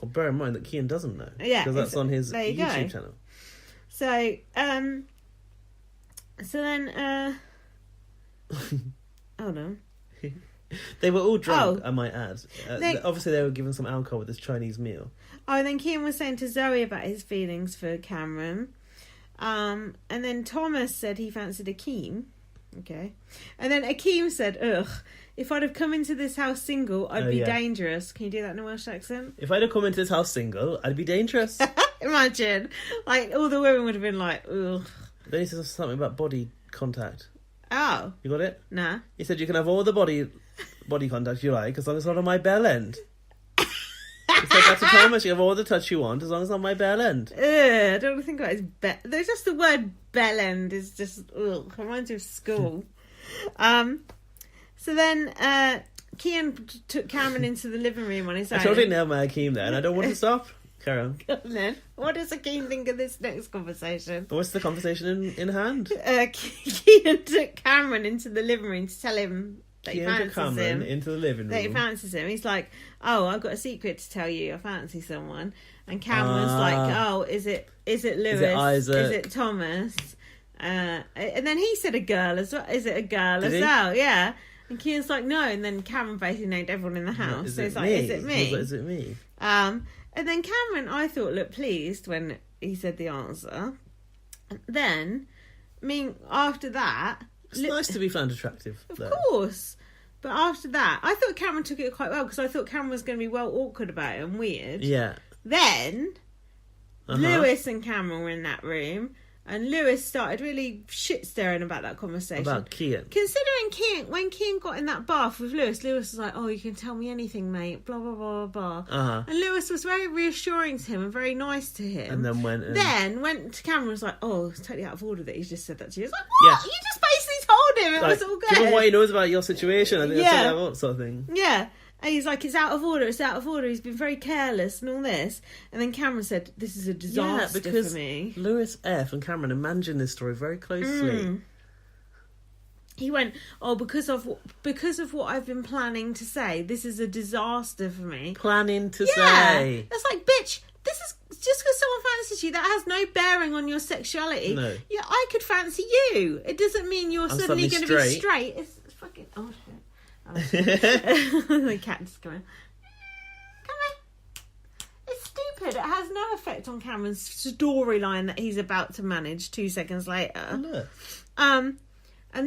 Well, bear in mind that Kian doesn't know. Yeah. Because that's on his YouTube go. channel. So, then, hold on. They were all drunk, I might add. They- Obviously, they were given some alcohol with this Chinese meal. Oh, and then Kian was saying to Zoe about his feelings for Cameron. And then Thomas said he fancied Akeem. Okay. And then Akeem said, ugh, if I'd have come into this house single, I'd be dangerous. Can you do that in a Welsh accent? If I'd have come into this house single, I'd be dangerous. Imagine. Like, all the women would have been like, ugh. Then he says something about body contact. Oh. You got it? Nah. He said you can have all the body contact you like, as long as it's not on my bell end. He said that to Thomas, you have all the touch you want, as long as it's on my bell end. I don't want to think about his bell. There's just the word bell end is just, ugh, reminds me of school. So then Kian took Cameron into the living room on his own. I totally nailed my Akeem there, and I don't want to stop. Carry on. Then, what does Akeem think of this next conversation? What's the conversation in hand? Kian took Cameron into the living room to tell him that he fancies him. Into the living room. That he fancies him. He's like, oh, I've got a secret to tell you. I fancy someone. And Cameron's like, oh, is it Lewis? Is it Isaac? Is it Thomas? And then he said a girl as well. Is it a girl Did as he? well? Yeah. And Kian's like, no. And then Cameron basically named everyone in the house. Is so it it's like, me? is it me? He was like, is it me? And then Cameron, I thought, looked pleased when he said the answer. Then, after that... It's nice to be found attractive. Of course. But after that, I thought Cameron took it quite well, because I thought Cameron was going to be well awkward about it and weird. Yeah. Then, Lewis and Cameron were in that room, and Lewis started really shit-staring about that conversation. About Kian. Considering Kian, when Kian got in that bath with Lewis was like, oh, you can tell me anything, mate, blah, blah, blah, blah, blah. And Lewis was very reassuring to him and very nice to him. And then went to Cameron was like, oh, it's totally out of order that he's just said that to you. It's like, what? Yeah. You just basically told him it was all good. Given what he knows about your situation, I think that's what I want, sort of thing. Yeah. And he's like, it's out of order, he's been very careless and all this. And then Cameron said, this is a disaster for me. Lewis F. and Cameron imagined this story very closely. He went, oh, because of what I've been planning to say, this is a disaster for me. Planning to say. That's like, bitch, this is just because someone fancies you, that has no bearing on your sexuality. No. Yeah, I could fancy you. It doesn't mean you're suddenly going to be straight. It's fucking... Oh, shit. The cat just going, come here. It's stupid. It has no effect on Cameron's storyline that he's about to manage 2 seconds later. Look. And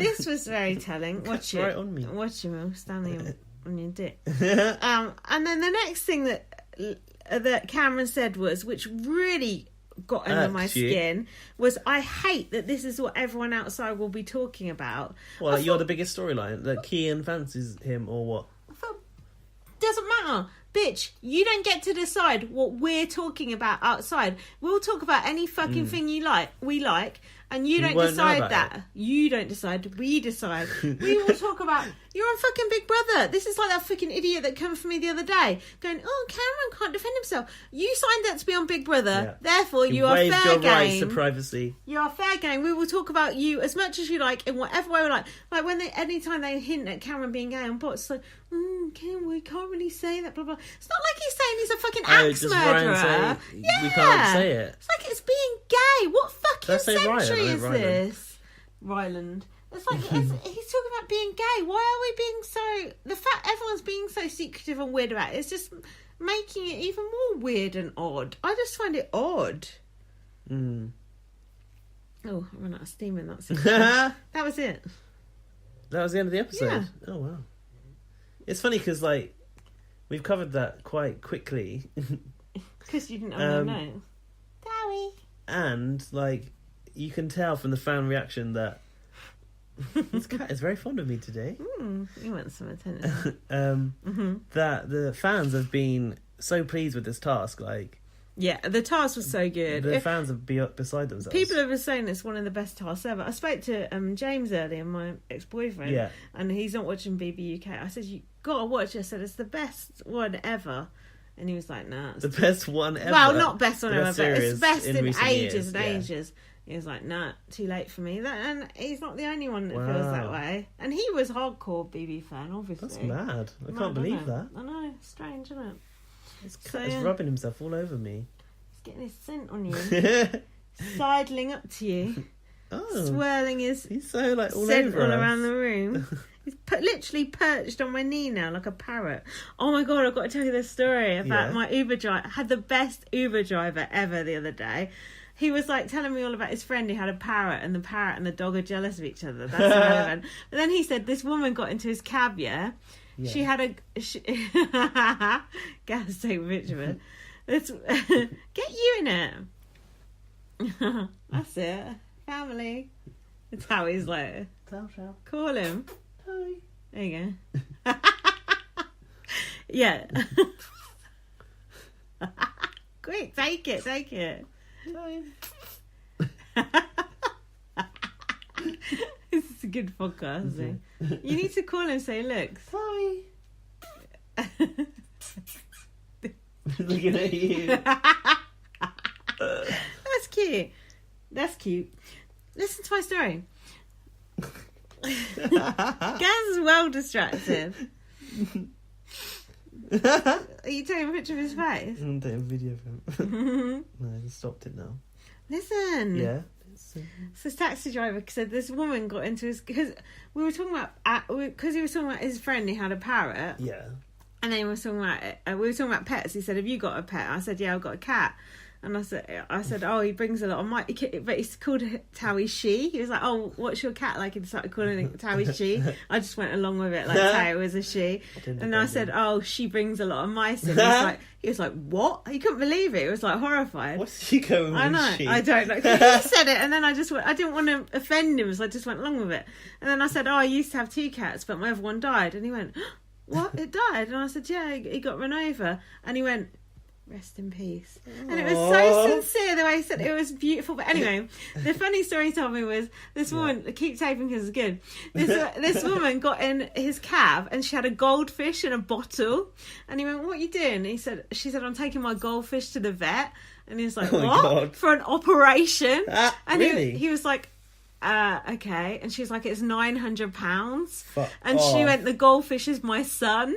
this was very telling. Watch it. Right on me. Watch him standing on your dick. And then the next thing that Cameron said was, which really got under my skin, was I hate that this is what everyone outside will be talking about. Well, you're the biggest storyline, that Kian fancies him or what? Doesn't matter. Bitch, you don't get to decide what we're talking about outside. We'll talk about any fucking thing we like, and you don't decide that. You don't decide, we decide. We will talk about, you're on fucking Big Brother. This is like that fucking idiot that came for me the other day, going, oh, Cameron can't defend himself. You signed up to be on Big Brother, therefore you are fair your game. rights to privacy. You are fair game. We will talk about you as much as you like, in whatever way we like. Like, anytime they hint at Cameron being gay on bots, it's like, we can't really say that, blah, blah. It's not like he's saying he's a fucking axe murderer. We can't say it. It's like it's being gay. What fucking century is Ryland. this? Ryland. It's like he's talking about being gay. Why are we being so... The fact everyone's being so secretive and weird about it is just making it even more weird and odd. I just find it odd. Oh, I ran out of steam in that section. That was it. That was the end of the episode? Yeah. Oh, wow. It's funny because, like, we've covered that quite quickly. Because you didn't know. Dowie. And, like, you can tell from the fan reaction that this cat is very fond of me today. You want some attention. That the fans have been so pleased with this task. Like, yeah, the task was so good. The fans are beside themselves. People have been saying it's one of the best tasks ever. I spoke to James earlier, my ex-boyfriend, and he's not watching BBUK. I said, you got to watch it. I said, it's the best one ever. And he was like, nah. The best one ever? Well, not best one ever, but it's best in years. ages and ages. He was like, nah, too late for me. And he's not the only one that feels that way. And he was hardcore BB fan, obviously. That's mad. I can't believe that. I know, it's strange, isn't it? It's rubbing himself all over me. He's getting his scent on you. Sidling up to you. Oh. Swirling his he's so like all scent over all us. around the room. He's literally perched on my knee now like a parrot. Oh my God, I've got to tell you this story about my Uber driver. I had the best Uber driver ever the other day. He was like telling me all about his friend who had a parrot, and the parrot and the dog are jealous of each other. That's irrelevant. But then he said this woman got into his cab, yeah? She had a... Gaz, take a picture of it. Get you in it. That's it. Family. It's how he's like... Call him. Hi. There you go. Yeah. Quick, take it. Hi. This is a good podcast, isn't it? You need to call him and say, look. Hi. Looking at you. That's cute. Listen to my story. Gaz is well distracted. Are you taking a picture of his face? I'm taking a video of him. No, I stopped it now. Listen. Yeah. So this taxi driver said this woman got into his... Because we were talking about... Because he was talking about his friend who had a parrot. Yeah. And then we were talking about pets. He said, have you got a pet? I said, yeah, I've got a cat. And I said, oh, he brings a lot of my... But he's called Towie She. He was like, oh, what's your cat like? He started calling it Towie She. I just went along with it, like Towie was a she. And I said, oh, she brings a lot of mice in. He was like, what? He couldn't believe it. He was like horrified. What's she going with? I know. She? I don't know. He said it, and then I didn't want to offend him, so I just went along with it. And then I said, oh, I used to have 2 cats, but my other one died. And he went, what? It died? And I said, yeah, he got run over. And he went, rest in peace. And it was so sincere the way he said it. It was beautiful. But anyway, the funny story he told me was this woman, keep taping because it's good, this woman got in his cab and she had a goldfish in a bottle, and he went, what are you doing? She said I'm taking my goldfish to the vet. And he was like, what? God. For an operation? And really? he was like, okay. And she was like, it's £900. Fuck and off. She went, the goldfish is my son.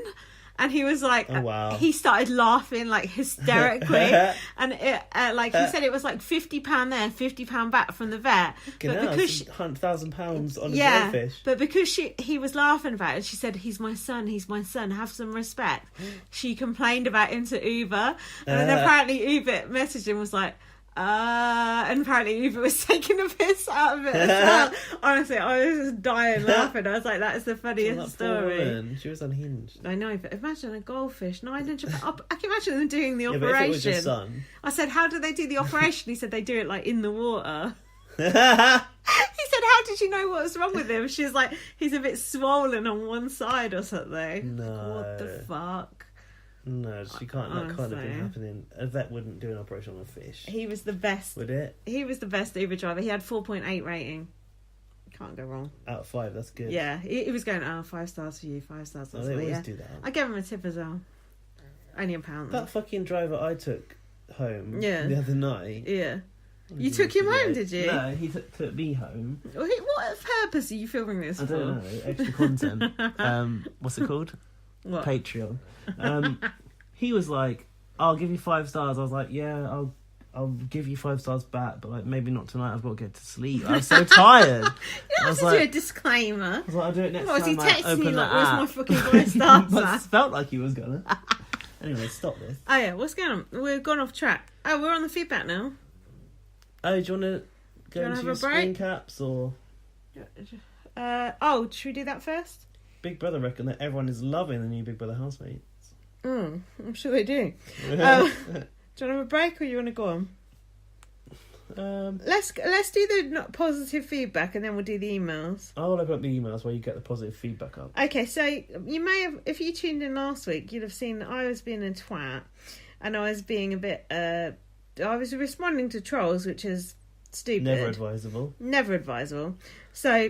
And he was like, oh, wow. He started laughing like hysterically, and it, like he said, it was like £50 there, £50 back from the vet. But because £100,000 on a goldfish. But because he was laughing about it, she said, "He's my son. Have some respect." She complained about him to Uber, and then apparently Uber messaged him, was like, and apparently Uber was taking a piss out of it as well. Honestly, I was just dying laughing. I was like, that is the funniest story. She was unhinged. I know, but imagine a goldfish, £900. I can imagine them doing the operation. But if it was your son. I said, how do they do the operation? He said they do it like in the water. He said, how did you know what was wrong with him? She's like, he's a bit swollen on one side or something. No. What the fuck? No, she can't. That can't have been happening. A vet wouldn't do an operation on a fish. He was the best. Would it? He was the best Uber driver. He had 4.8 rating. Can't go wrong. Out of 5, that's good. Yeah, he was going, 5 stars for you, 5 stars. Oh, they always do that. I gave him a tip as well. Only £1. That fucking driver I took home the other night. Yeah. You took him home, did you? No, he took me home. What purpose are you filming this for? I don't know. Extra content. What's it called? What? Patreon. He was like, I'll give you 5 stars. I was like, yeah, I'll give you 5 stars back, but like maybe not tonight. I've got to get to sleep. I was so tired. You don't have to do a disclaimer. I was like, I'll do it next time. Was he texting you like, where's my fucking 5 stars? But it felt like he was gonna. Anyway, stop this. Oh yeah, what's going on? We've gone off track. Oh, we're on the feedback now. Oh, do you want to go into your screen caps or? Should we do that first? Big Brother reckon that everyone is loving the new Big Brother housemates. I'm sure they do. Do you want to have a break or you want to go on? Let's do the positive feedback and then we'll do the emails. I'll open up the emails where you get the positive feedback up. Okay, so you may have, if you tuned in last week, you'd have seen that I was being a twat and I was being a bit, I was responding to trolls, which is stupid. Never advisable. So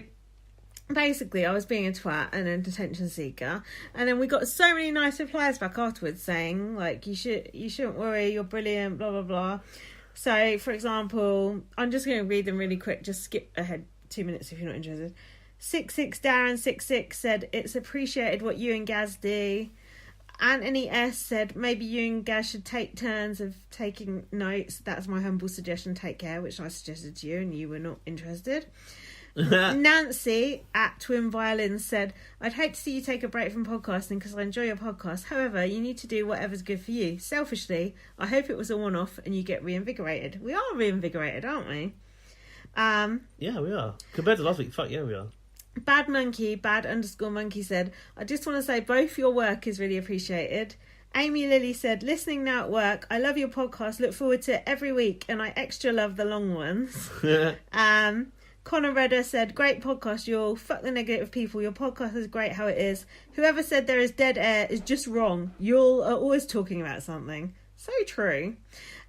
basically, I was being a twat and an attention seeker, and then we got so many nice replies back afterwards saying like you shouldn't worry, you're brilliant, blah blah blah. So, for example, I'm just going to read them really quick. Just skip ahead 2 minutes if you're not interested. 66 Darren 66 said it's appreciated what you and Gaz do. Anthony S said, maybe you and Gaz should take turns of taking notes. That's my humble suggestion. Take care, which I suggested to you and you were not interested. Nancy at Twin Violins said, I'd hate to see you take a break from podcasting because I enjoy your podcast. However, you need to do whatever's good for you. Selfishly, I hope it was a one-off and you get reinvigorated. We are reinvigorated, aren't we? Yeah, we are. Compared to last week, fuck yeah, we are. Bad _monkey said, I just want to say both your work is really appreciated. Amy Lilly said, listening now at work, I love your podcast, look forward to it every week, and I extra love the long ones. Connor Redder said, great podcast, y'all. Fuck the negative people. Your podcast is great how it is. Whoever said there is dead air is just wrong. Y'all are always talking about something. So true.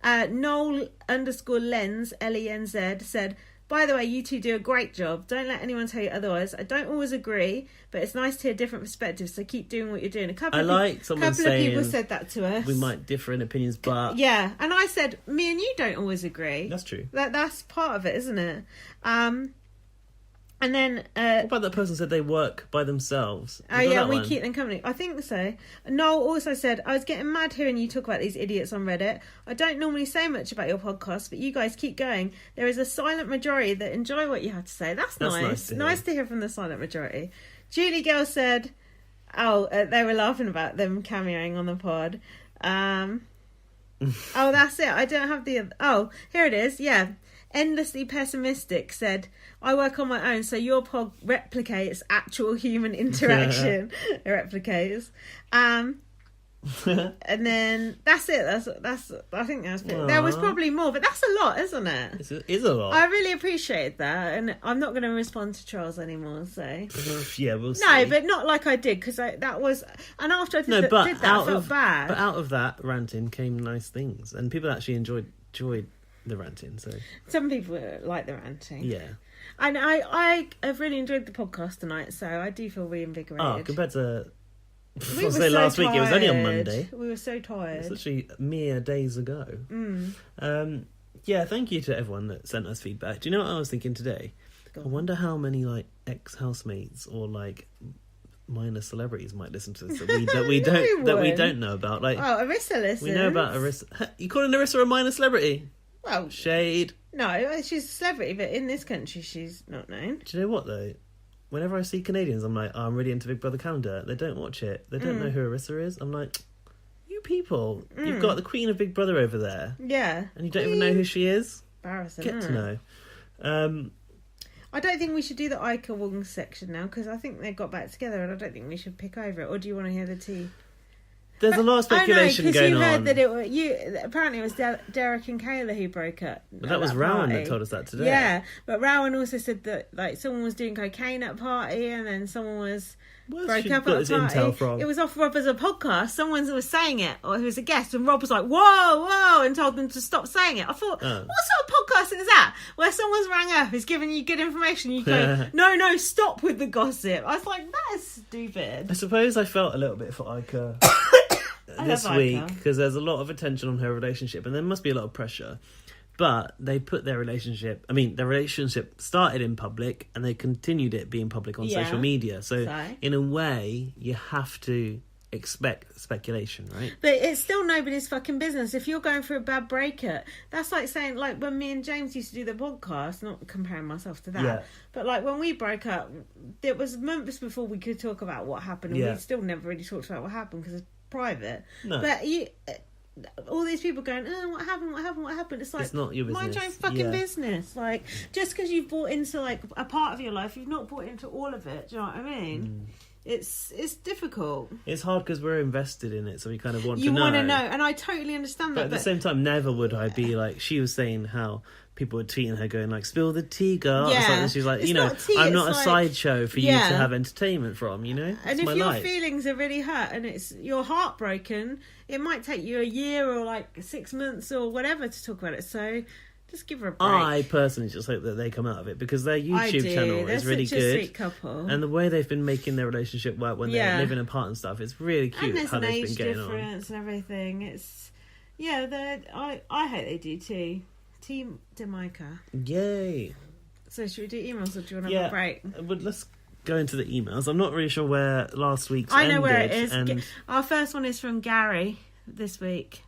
Noel _Lens, Lenz, said, by the way, you two do a great job. Don't let anyone tell you otherwise. I don't always agree, but it's nice to hear different perspectives, so keep doing what you're doing. A couple of people said that to us. We might differ in opinions, but... Yeah, and I said, me and you don't always agree. That's true. That's part of it, isn't it? And then... what about that person said they work by themselves? Oh, yeah, we keep them company. I think so. Noel also said, I was getting mad hearing you talk about these idiots on Reddit. I don't normally say much about your podcast, but you guys keep going. There is a silent majority that enjoy what you have to say. That's nice. Nice to hear from the silent majority. Julie Girl said, they were laughing about them cameoing on the pod. That's it. I don't have the... Oh, here it is. Yeah. Endlessly Pessimistic said, I work on my own, so your pod replicates actual human interaction. It replicates. And then that's it. That's. I think that's it. There was probably more, but that's a lot, isn't it? It is a lot. I really appreciate that, and I'm not going to respond to trolls anymore. So yeah, we'll see. No, but not like I did, because that was. And after I did that, I felt bad. But out of that ranting came nice things, and people actually enjoyed the ranting. So some people like the ranting. Yeah. And I have really enjoyed the podcast tonight, so I do feel reinvigorated. Oh, compared to last week, it was only on Monday. We were so tired. It's literally mere days ago. Yeah, thank you to everyone that sent us feedback. Do you know what I was thinking today? I wonder how many ex-housemates or minor celebrities might listen to this that we don't know about. Arissa listens. We know about Arissa. You calling Arissa a minor celebrity? Well, shade. No, she's a celebrity, but in this country, she's not known. Do you know what though? Whenever I see Canadians, I'm like, I'm really into Big Brother Canada. They don't watch it. They don't know who Arissa is. I'm like, you people, you've got the Queen of Big Brother over there. Yeah. And you don't even know who she is. Embarrassing. Get to know. I don't think we should do the Ica Wong section now, because I think they got back together, and I don't think we should pick over it. Or do you want to hear the tea? There's a lot of speculation going on. You heard that apparently it was Derek and Kayla who broke up. But that was Rowan that told us that today. Yeah, but Rowan also said that someone was doing cocaine at a party, and then someone was broke up at a party. Intel from? It was off Rob as a podcast. Someone was saying it, or who was a guest, and Rob was like, "Whoa," and told them to stop saying it. I thought, what sort of podcast is that? Where someone's rang up, is giving you good information, you go, no, stop with the gossip. I was like, that is stupid. I suppose I felt a little bit for Ica. This week, because there's a lot of attention on her relationship, and there must be a lot of pressure. But they put their relationship started in public, and they continued it being public on social media. So in a way, you have to expect speculation, right? But it's still nobody's fucking business. If you're going through a bad breakup, that's like saying, when me and James used to do the podcast, not comparing myself to that, but when we broke up, it was months before we could talk about what happened, and we still never really talked about what happened because it's private. No. But all these people going, what happened? It's like, it's not your business. Mind your own fucking business. Just because you've bought into a part of your life, you've not bought into all of it. Do you know what I mean? It's difficult. It's hard because we're invested in it, so we kind of want to know. You want to know, and I totally understand that. But at the same time, never would I be she was saying how people were tweeting her going spill the tea, girl. Yeah. She's like, I'm not a sideshow for you to have entertainment from, And if your feelings are really hurt and you're heartbroken, it might take you a year or 6 months or whatever to talk about it. So just give her a break. I personally just hope that they come out of it, because their YouTube channel is really good. They're such a sweet couple. And the way they've been making their relationship work when they're living apart and stuff, it's really cute. And how there's an they've age been getting difference and everything. It's I hope they do too. Team Jamaica. Yay. So should we do emails, or do you want to have a break? Let's go into the emails. I'm not really sure where last week's I know ended, where it is. And... Our first one is from Gary this week.